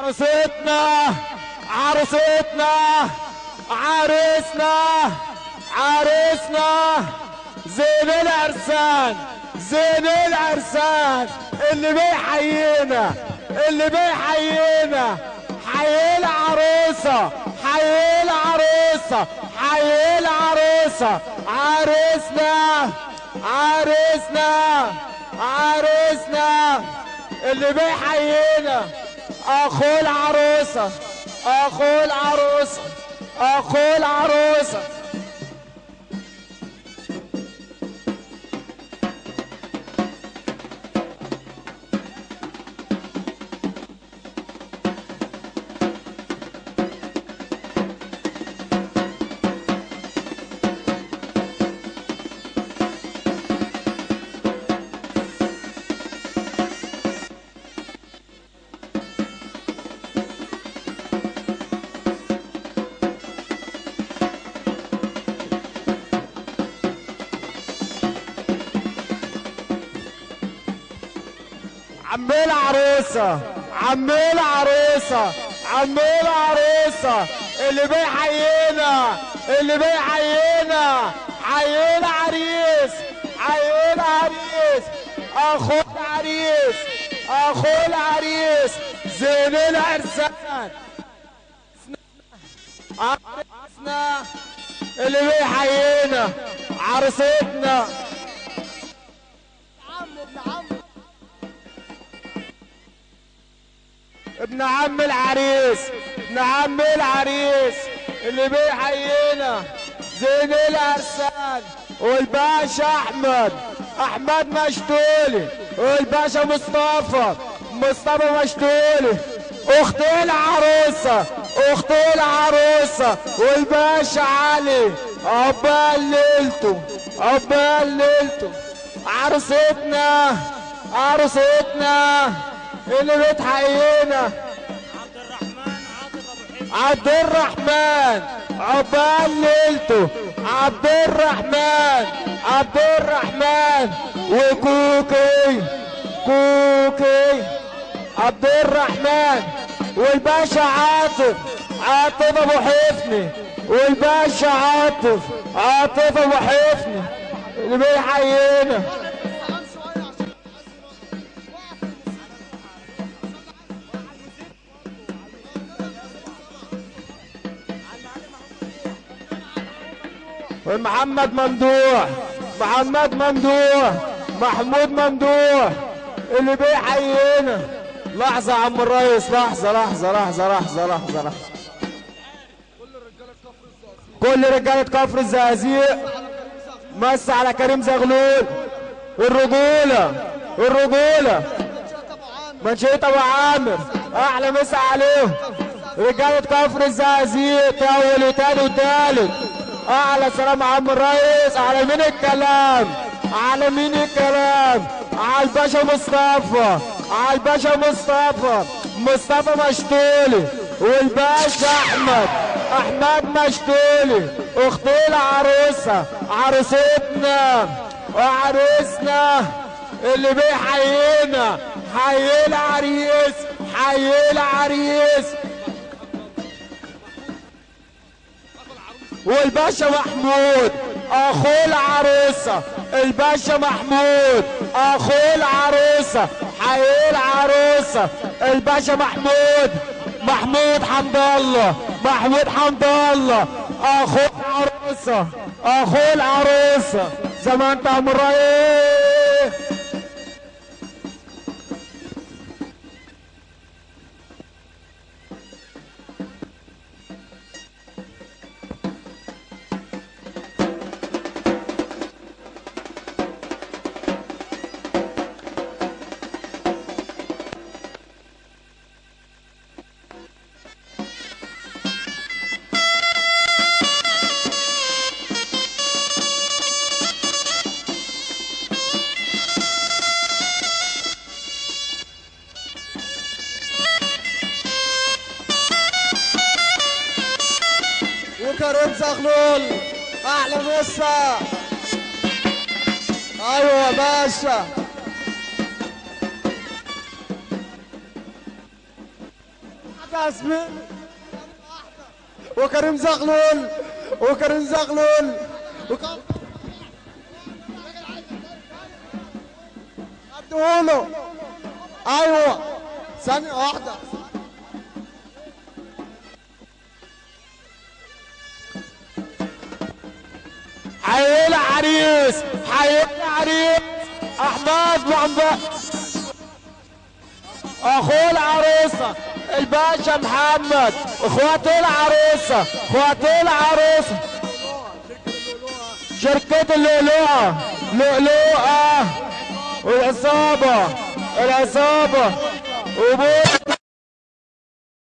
عروستنا عروستنا عريسنا عريسنا زين العرسان زين العرسان اللي بيحيينا اللي بيحيينا. حيي العروسة حيي العروسة حيي العروسة. عريسنا عريسنا عريسنا اللي بيحيينا. اخو العروسة اخو العروسة اخو العروسة. عمي العروسة عمي العروسة عمي العروسة اللي بيحيينا اللي بيحيينا. حيي العريس حيي العريس اخو العريس اخو العريس زين العرسان. عرسنا اللي بيحيينا. عروستنا ابن عم العريس ابن عم العريس اللي بيحيينا. زين العرسان والباشا احمد مشتولي والباشا مصطفى مشتولي. اختي العروسه اختي العروسه والباشا علي عقبال ليلته عقبال ليلته. عروستنا عروستنا اللي بتحيينا. عبد الرحمن عقبال ليلته. عبد الرحمن وكوكي كوكي. عبد الرحمن والباشا عاطف ابو حفني والباشا عاطف ابو حفني اللي بيحيينا. محمد ممدوح محمود ممدوح اللي بيحيينا. لحظة يا عم الريس لحظة. كل رجالة كفر الزقازيق مس على كريم زغلول. الرجولة منشية ابو عامر احلى مسا عليهم. رجالة كفر الزقازيق تاول وتاني وتالت. اعلى سلام يا عم الريس. على مين الكلام على الباشا مصطفى مشتولي والباشا احمد مشتولي. اختي العروسه عروستنا وعريسنا اللي بيحيينا. حيي العريس والباشا محمود اخو العروسه. الباشا محمود اخو العروسه. حيي العروسه الباشا محمود حمد الله اخو العروسه زي ما انت يا عم الريس. كريم زغلول احلى مسا. ايوه يا باشا. ياسمين وكريم زغلول وكريم زغلول ادوله. ايوه ثانية واحدة. حي العريس حي العريس احمد محمد اخو العروسه الباشا محمد اخوات العروسه اخوات العروسه شركة اللؤلؤة لؤلؤة والعصابة وبوس